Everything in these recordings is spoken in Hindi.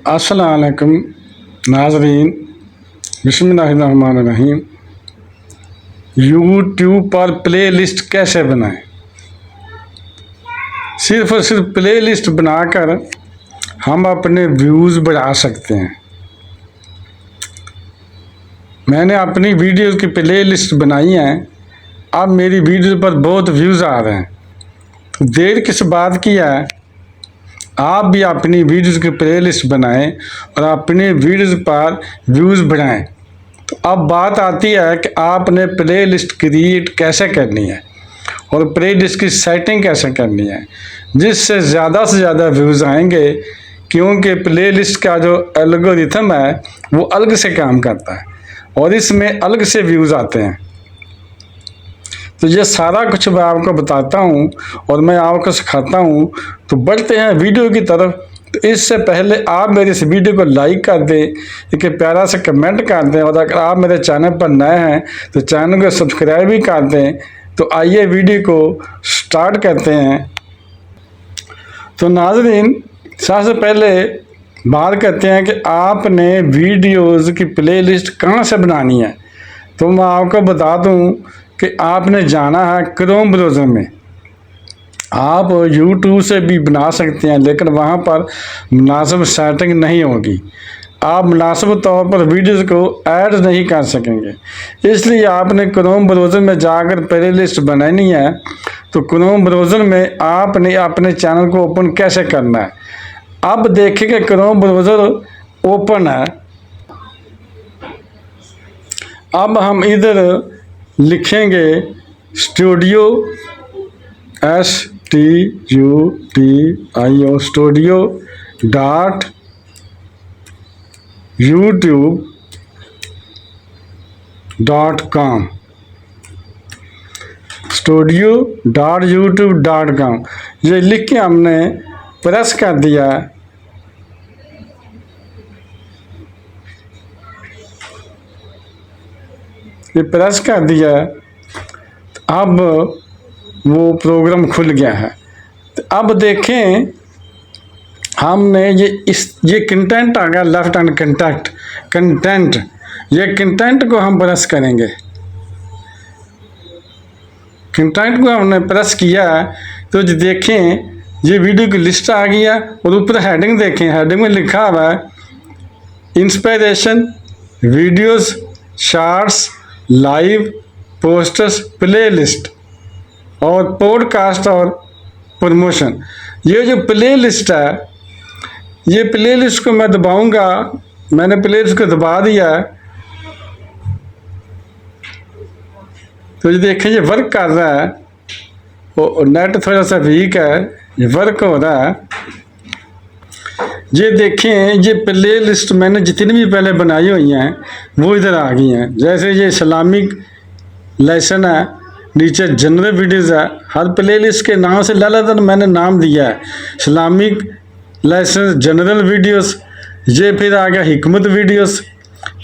अस्सलाम वालेकुम नाज़रीन, बिस्मिल्लाहिर्रहमानिर्रहीम। यूट्यूब पर प्ले लिस्ट कैसे बनाएं? सिर्फ़ और सिर्फ प्ले लिस्ट बनाकर हम अपने व्यूज़ बढ़ा सकते हैं। मैंने अपनी वीडियोज़ की प्ले लिस्ट बनाई है, अब मेरी वीडियो पर बहुत व्यूज़ आ रहे हैं। तो देर किस बात की है, आप भी अपनी वीडियोज़ की प्लेलिस्ट बनाएं और अपने वीडियोज़ पर व्यूज़ बढ़ाएं। तो अब बात आती है कि आपने प्लेलिस्ट क्रिएट कैसे करनी है और प्लेलिस्ट की सेटिंग कैसे करनी है जिससे ज़्यादा से ज़्यादा व्यूज़ आएंगे, क्योंकि प्लेलिस्ट का जो एल्गोरिथम है वो अलग से काम करता है और इसमें अलग से व्यूज़ आते हैं। तो ये सारा कुछ मैं आपको बताता हूँ और मैं आपको सिखाता हूँ। तो बढ़ते हैं वीडियो की तरफ। तो इससे पहले आप मेरे इस वीडियो को लाइक कर दें, एक प्यारा सा कमेंट कर दें और अगर आप मेरे चैनल पर नए हैं तो चैनल को सब्सक्राइब भी कर दें। तो आइए वीडियो को स्टार्ट करते हैं। तो नाज़रीन, सबसे पहले बात करते हैं कि आपने वीडियोज़ की प्लेलिस्ट कहाँ से बनानी है। तो मैं आपको बता दूँ कि आपने जाना है क्रोम ब्राउज़र में। आप यूट्यूब से भी बना सकते हैं, लेकिन वहाँ पर मुनासिब सेटिंग नहीं होगी। आप मुनासिब तौर पर वीडियोज़ को ऐड नहीं कर सकेंगे, इसलिए आपने क्रोम ब्राउज़र में जाकर प्ले लिस्ट बनानी है। तो क्रोम ब्राउज़र में आपने अपने चैनल को ओपन कैसे करना है। अब देखेंगे क्रोम ब्राउज़र ओपन है। अब हम इधर लिखेंगे स्टूडियो, STUDIO studio.youtube.com studio.youtube.com ये लिख के हमने प्रेस कर दिया। ये प्रेस कर दिया, अब वो प्रोग्राम खुल गया है। तो अब देखें, हमने ये कंटेंट आ गया, लेफ्ट हैंड कंटेंट, ये कंटेंट को हम प्रेस करेंगे। कंटेंट को हमने प्रेस किया तो जो देखें ये वीडियो की लिस्ट आ गई है और ऊपर हेडिंग देखें, हेडिंग में लिखा हुआ है inspiration, videos, shorts, live, posters, playlist और पॉडकास्ट और प्रमोशन। ये जो प्लेलिस्ट है, ये प्लेलिस्ट को मैं दबाऊंगा। मैंने प्लेलिस्ट को दबा दिया है तो ये देखें ये वर्क कर रहा है। वो नेट थोड़ा सा वीक है, ये वर्क हो रहा है। ये देखें, ये प्ले लिस्ट मैंने जितनी भी पहले बनाई हुई हैं वो इधर आ गई हैं। जैसे ये इस्लामिक लेसन है, नीचे जनरल वीडियोज़ है। हर प्ले लिस्ट के नाम से लालादन मैंने नाम दिया है, इस्लामिक लेसन, जनरल वीडियोस। ये फिर आ गया हिकमत वीडियोस,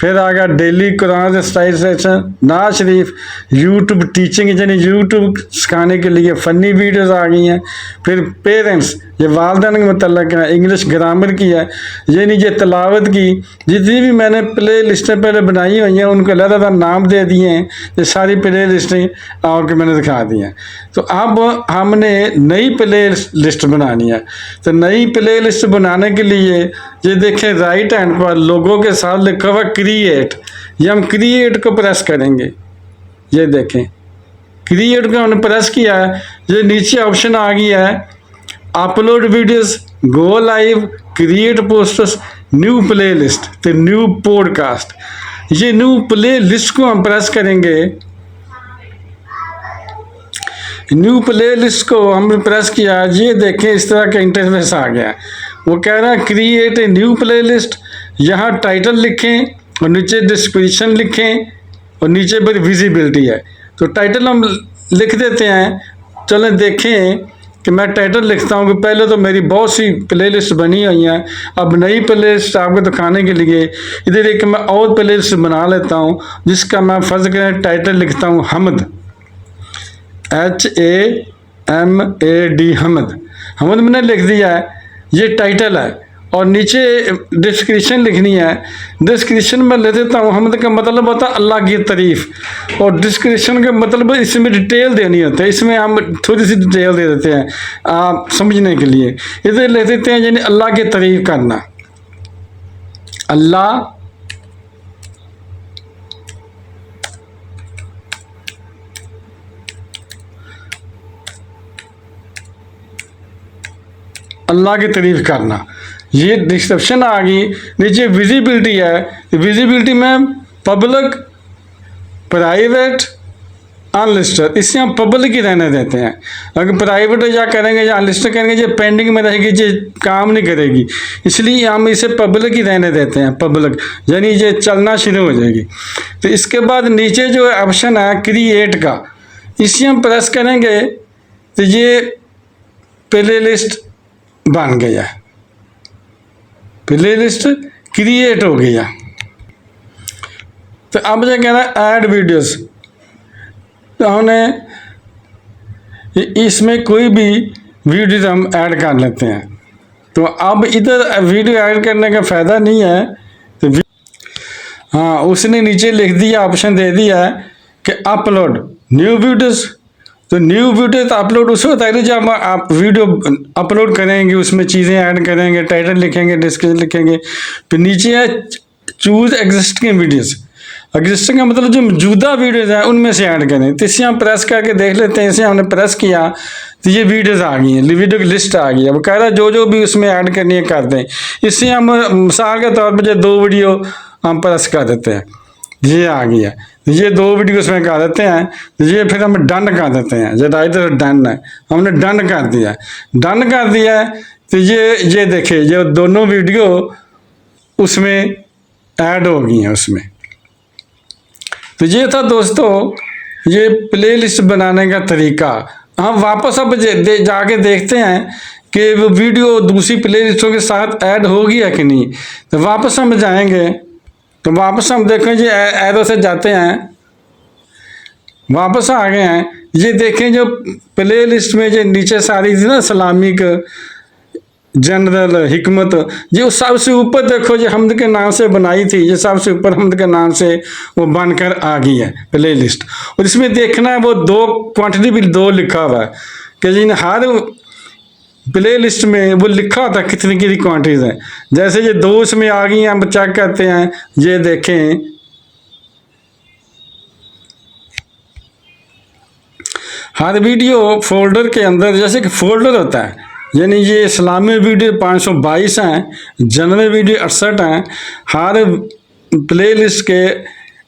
फिर आ गया डेली कुरान स्टाइल सेशन, नाज शरीफ, यूट्यूब टीचिंग यानी यूट्यूब सिखाने के लिए फ़नी वीडियोस आ गई हैं। फिर पेरेंट्स, ये वालदैन के मतलब है, इंग्लिश ग्रामर की है, यानी ये तलावत की। जितनी भी मैंने प्ले लिस्टें पहले बनाई हुई हैं उनको अलग नाम दे दिए हैं। ये सारी प्ले लिस्टें आपको मैंने दिखा दी हैं। तो अब हमने नई प्ले लिस्ट बनानी है। तो नई प्ले लिस्ट बनाने के लिए ये देखें राइट हैंड पर लोगों के साथ लिखा हुआ क्रिएट, ये हम क्रिएट को प्रेस करेंगे। ये देखें क्रिएट को हमने प्रेस किया है, ये नीचे ऑप्शन आ गया है upload videos, go live, create posters, new play list, तो न्यू पॉडकास्ट। ये न्यू प्ले लिस्ट को हम प्रेस करेंगे। न्यू प्ले लिस्ट को हमने प्रेस किया, ये देखें इस तरह का इंटरफेस आ गया। वो कह रहा है create a new play list. यहाँ टाइटल लिखें और नीचे डिस्क्रिप्शन लिखें और नीचे पर विजिबिलिटी है। तो टाइटल हम लिख देते हैं। चलें देखें कि मैं टाइटल लिखता हूँ कि पहले तो मेरी बहुत सी प्लेलिस्ट बनी हुई हैं, अब नई प्लेलिस्ट आपको दिखाने के लिए इधर एक मैं और प्लेलिस्ट बना लेता हूँ जिसका मैं फ़र्ज़ करें टाइटल लिखता हूँ हमद, HAMAD, हमद मैंने लिख दिया है, ये टाइटल है। और नीचे डिस्क्रिप्शन लिखनी है। डिस्क्रिप्शन में ले देता हूँ हमद का मतलब होता है अल्लाह की तारीफ़, और डिस्क्रिप्शन का मतलब इसमें डिटेल देनी होती है। इसमें हम थोड़ी सी डिटेल दे देते हैं आप समझने के लिए। इधर लिख देते हैं यानी अल्लाह की तारीफ़ करना, अल्लाह अल्लाह की तारीफ़ करना। ये डिस्क्रिप्शन आ गई। नीचे विजिबिलिटी है, विजिबिलिटी में पब्लिक, प्राइवेट, अनलिस्टेड, इससे हम पब्लिक ही रहने देते हैं। अगर प्राइवेट या करेंगे या अनलिस्टेड करेंगे, ये पेंडिंग में रहेगी, ये काम नहीं करेगी, इसलिए हम इसे पब्लिक ही रहने देते हैं। पब्लिक यानी ये चलना शुरू हो जाएगी। तो इसके बाद नीचे जो ऑप्शन है क्रिएट का, इसे हम प्रेस करेंगे तो ये प्ले लिस्ट बन गया, प्ले लिस्ट क्रिएट हो गया। तो अब जो कहना है ऐड वीडियोस, तो हमने इसमें कोई भी वीडियो हम ऐड कर लेते हैं। तो अब इधर वीडियो ऐड करने का फ़ायदा नहीं है। तो हाँ, उसने नीचे लिख दिया, ऑप्शन दे दिया है कि अपलोड न्यू वीडियोस। तो न्यू वीडियो तो अपलोड उसको होता है जब आप वीडियो अपलोड करेंगे, उसमें चीज़ें ऐड करेंगे, टाइटल लिखेंगे, डिस्क्रिप्शन लिखेंगे। फिर नीचे है चूज एग्जिस्टिंग वीडियोस। एग्जिस्टिंग का मतलब जो मौजूदा वीडियोज़ हैं उनमें से ऐड करें। तो इसे हम प्रेस करके देख लेते हैं। इसे हमने प्रेस किया तो ये वीडियोज़ आ गई हैं, वीडियो की लिस्ट आ गई है। वो कह रहा है जो जो भी उसमें ऐड करनी है कर दें। इससे हम मिसाल के तौर पर जो 2 वीडियो हम प्रेस कर देते हैं, ये आ गया। ये 2 वीडियो उसमें कर देते हैं। ये फिर हम डन कर देते हैं। जो इधर डन है, हमने डन कर दिया। डन कर दिया है तो ये देखिए ये दोनों वीडियो उसमें ऐड हो गई हैं उसमें। तो ये था दोस्तों ये प्लेलिस्ट बनाने का तरीका। हम वापस अब जाके देखते हैं कि वो वीडियो दूसरी प्लेलिस्टों के साथ ऐड होगी या कि नहीं। तो वापस हम जाएंगे, तो वापस हम देखें जी एरो से जाते हैं, वापस आ गए हैं। ये देखें जो प्ले लिस्ट में जो नीचे सारी थी ना, इस्लामिक, जनरल, हिकमत, ये सबसे ऊपर देखो जो हमद के नाम से बनाई थी, ये सबसे ऊपर हमद के नाम से वो बनकर आ गई है प्ले लिस्ट। और इसमें देखना है वो 2 क्वांटिटी भी 2 लिखा हुआ है कि जिन हर प्ले लिस्ट में वो लिखा होता है कितनी कितनी क्वांटिटीज हैं। जैसे ये 2 इसमें आ गई हैं, हम चेक करते हैं। ये देखें हर वीडियो फोल्डर के अंदर जैसे कि फोल्डर होता है, यानी ये इस्लामी वीडियो 522 हैं, जनरल वीडियो 68 हैं। हर प्ले लिस्ट के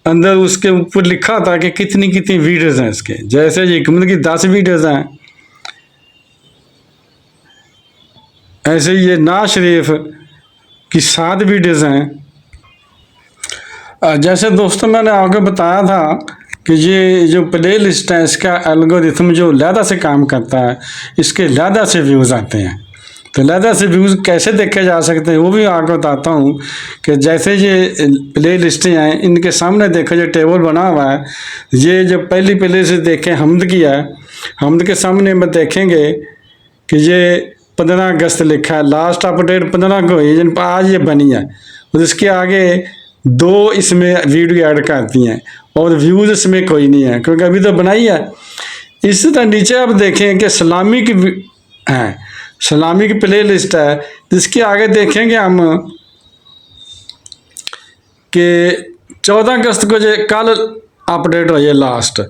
अंदर उसके ऊपर लिखा होता है कि कितनी कितनी वीडियोज़ हैं इसके। जैसे ये हिकमत की 10 वीडियोज़ हैं, ऐसे ये नाज शरीफ की 7 वीडियोज़ हैं। जैसे दोस्तों मैंने आपको बताया था कि ये जो प्ले लिस्ट है इसका एल्गोरिथम जो लहदा से काम करता है, इसके लहदा से व्यूज़ आते हैं। तो लहदा से व्यूज़ कैसे देखे जा सकते हैं वो भी आपको बताता हूँ कि जैसे ये प्ले लिस्टें हैं, इनके सामने देखो जो टेबल बना हुआ है, ये जो पहली प्ले लिस्ट देखें हमद की है, हमद के सामने में देखेंगे कि ये 15 अगस्त लिखा है, लास्ट अपडेट 15 को हुई, जिन पर आज ये बनी है। और इसके आगे 2 इसमें वीडियो ऐड करती हैं और व्यूज़ इसमें कोई नहीं है क्योंकि अभी तो बनाई है। इसी तरह नीचे आप देखें कि सलामी की है, सलामी की प्ले लिस्ट है, जिसके आगे देखेंगे हम कि 14 अगस्त को जो कल अपडेट हुई है लास्ट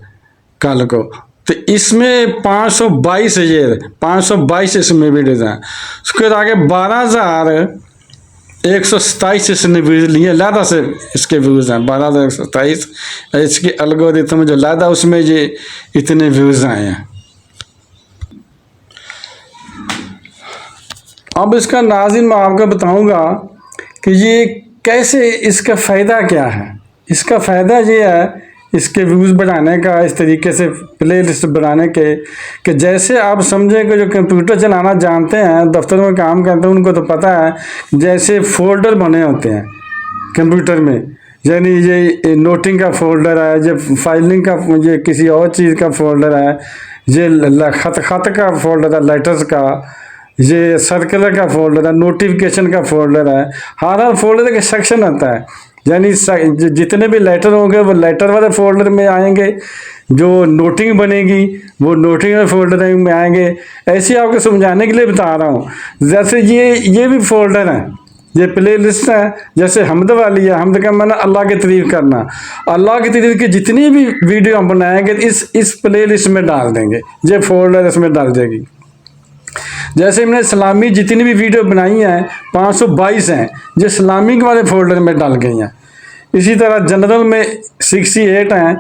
कल को, तो इसमें 522 इसमें वीडियोज़ हैं। उसके बाद आगे 12,127 इसने व्यूज़ लिए, लहदा से इसके व्यूज़ हैं 12,127। इसके एल्गोरिथम जो लहदा उसमें ये इतने व्यूज़ आए हैं। अब इसका नाज़रीन मैं आपको बताऊंगा कि ये कैसे, इसका फ़ायदा क्या है। इसका फ़ायदा ये है इसके व्यूज़ बढ़ाने का, इस तरीके से प्ले लिस्ट बनाने के कि जैसे आप समझें कि जो कंप्यूटर चलाना जानते हैं, दफ्तर में काम करते हैं, उनको तो पता है जैसे फोल्डर बने होते हैं कंप्यूटर में, यानी ये नोटिंग का फोल्डर है, ये फाइलिंग का, ये किसी और चीज़ का फोल्डर है, ये खत का फोल्डर है, लेटर्स का, ये सर्कुलर का फोल्डर है, नोटिफिकेशन का फोल्डर है। हर फोल्डर का सेक्शन आता है, यानी जितने भी लेटर होंगे वो लेटर वाले फोल्डर में आएंगे, जो नोटिंग बनेगी वो नोटिंग वाले फोल्डर में आएंगे। ऐसे आपको समझाने के लिए बता रहा हूँ। जैसे ये भी फोल्डर है, ये प्ले लिस्ट है। जैसे हमद वाली है, हमद का माना अल्लाह की तारीफ करना। अल्लाह की तारीफ की जितनी भी वीडियो हम बनाएंगे इस प्ले लिस्ट में डाल देंगे, ये फोल्डर इसमें डाल देगी। जैसे हमने इस्लामी जितनी भी वीडियो बनाई हैं 522 हैं, जो इस्लामिक वाले फोल्डर में डाल गई हैं। इसी तरह जनरल में 68 हैं।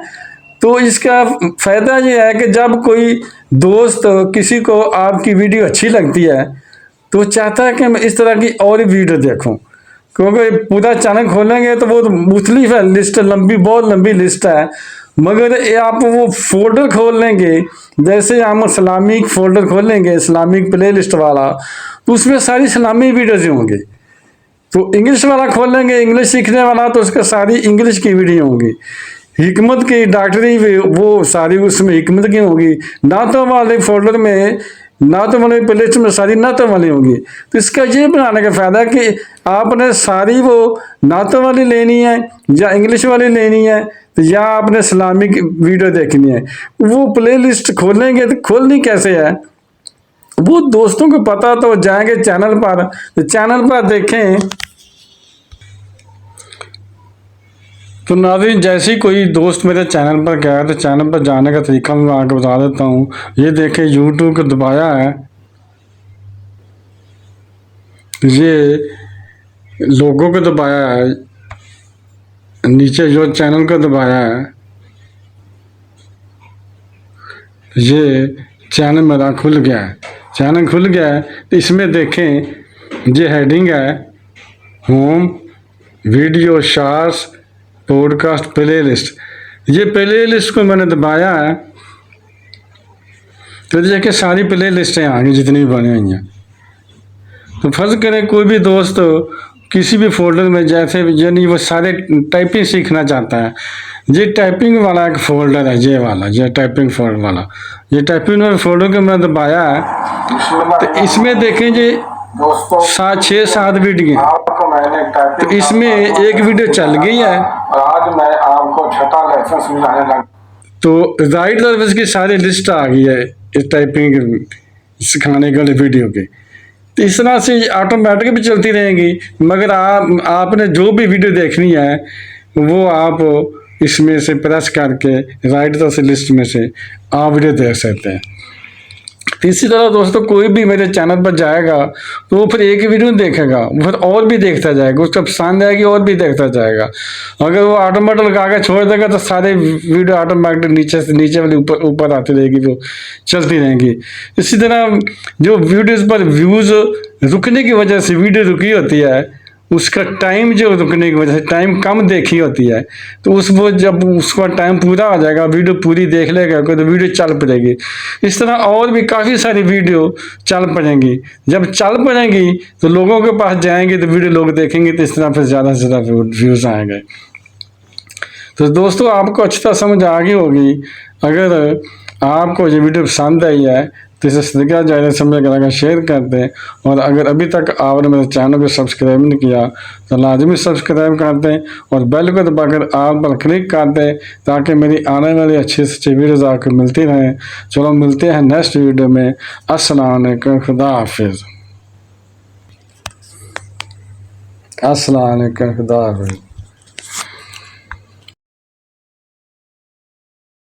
तो इसका फ़ायदा ये है कि जब कोई दोस्त किसी को आपकी वीडियो अच्छी लगती है तो चाहता है कि मैं इस तरह की और वीडियो देखूं, क्योंकि पूरा चैनल खोलेंगे तो वो मुख्तलिफ है, लिस्ट लंबी, बहुत लंबी लिस्ट है। मगर ये आप वो फोल्डर खोल लेंगे, जैसे हम इस्लामिक फोल्डर खोलेंगे, इस्लामिक प्ले लिस्ट वाला, तो उसमें सारी इस्लामी वीडियोज होंगी। तो इंग्लिश वाला खोलेंगे, इंग्लिश सीखने वाला, तो उसका सारी इंग्लिश की वीडियो होंगी। हिकमत की, डॉक्टरी, वो सारी उसमें हिकमत की होगी। नातों वाले फोल्डर में नातों वाले प्ले लिस्ट में सारी नातों वाली होगी। तो इसका ये बनाने का फ़ायदा है कि आपने सारी वो नातों वाली लेनी है या इंग्लिश वाली लेनी है, तो या आपने इस्लामिक वीडियो देखनी है। वो प्ले लिस्ट खोलेंगे तो खोलनी कैसे है, वो दोस्तों को पता तो जाएंगे चैनल पर, तो चैनल पर देखें। तो नाज़रीन, जैसे ही कोई दोस्त मेरे चैनल पर गया तो चैनल पर जाने का तरीका मैं आगे बता देता हूँ। ये देखें, यूट्यूब को दबाया है, ये लोगों को दबाया है, नीचे जो चैनल को दबाया है, ये चैनल मेरा खुल गया है। चैनल खुल गया है तो इसमें देखें, ये हेडिंग है home, video, shorts, podcast, play list. ये प्ले लिस्ट को मैंने दबाया है तो देखिए सारी प्ले लिस्टें आ गई जितनी भी बनी हुई हैं। तो फर्ज करें कोई भी दोस्त किसी भी फोल्डर में, जैसे यानी वो सारे टाइपिंग सीखना चाहता है, ये टाइपिंग वाला एक फोल्डर है, ये वाला, ये टाइपिंग फोल्डर वाला, ये टाइपिंग वाले फोल्डर को मैंने दबाया है। तो इसमें देखें जी 6-7 वीडियो, तो इसमें एक वीडियो चल गई है। आज मैं आपको छठा लेसन समझाने लगा। तो राइट सर्विस की सारी लिस्ट आ गई है इस टाइपिंग सिखाने के लिए वीडियो की। तो इस तरह से ऑटोमेटिक भी चलती रहेंगी। मगर आपने जो भी वीडियो देखनी है वो आप इसमें से प्रेस करके राइट तरफ लिस्ट में से आप वीडियो देख सकते हैं। इसी तरह दोस्तों, कोई भी मेरे चैनल पर जाएगा तो वो फिर एक ही वीडियो देखेगा, वो फिर और भी देखता जाएगा, उसका पसंद आएगी और भी देखता जाएगा। अगर वो ऑटोमेटिक लगा के छोड़ देगा तो सारे वीडियो ऑटोमेटिक नीचे से नीचे वाली ऊपर आती रहेगी, वो चलती रहेंगी। इसी तरह जो वीडियोज़ पर व्यूज़ रुकने की वजह से वीडियो रुकी होती है, उसका टाइम जो रुकने की वजह से टाइम कम देखी होती है, तो वो जब उसका टाइम पूरा आ जाएगा, वीडियो पूरी देख लेगा कोई, तो वीडियो चल पड़ेगी। इस तरह और भी काफ़ी सारी वीडियो चल पड़ेंगी। जब चल पड़ेंगी तो लोगों के पास जाएंगे तो वीडियो लोग देखेंगे, तो इस तरह फिर ज़्यादा से ज़्यादा व्यूज़ आएंगे। तो दोस्तों, आपको अच्छी तरह समझ आ गई होगी। अगर आपको ये वीडियो पसंद आई है तो इसे ज़्यादा ज़्यादा समय लगा शेयर कर दें। और अगर अभी तक आपने मेरे चैनल को सब्सक्राइब नहीं किया तो लाजमी सब्सक्राइब कर दें और बेल को दबाकर ऑल पर क्लिक कर दें, ताकि मेरी आने वाली अच्छी से अच्छी वीडियोज़ आपको मिलती रहें। चलो मिलते हैं नेक्स्ट वीडियो में। अस्सलाम वालेकुम, खुदा हाफिज़। अस्सलाम वालेकुम, खुदा हाफिज़।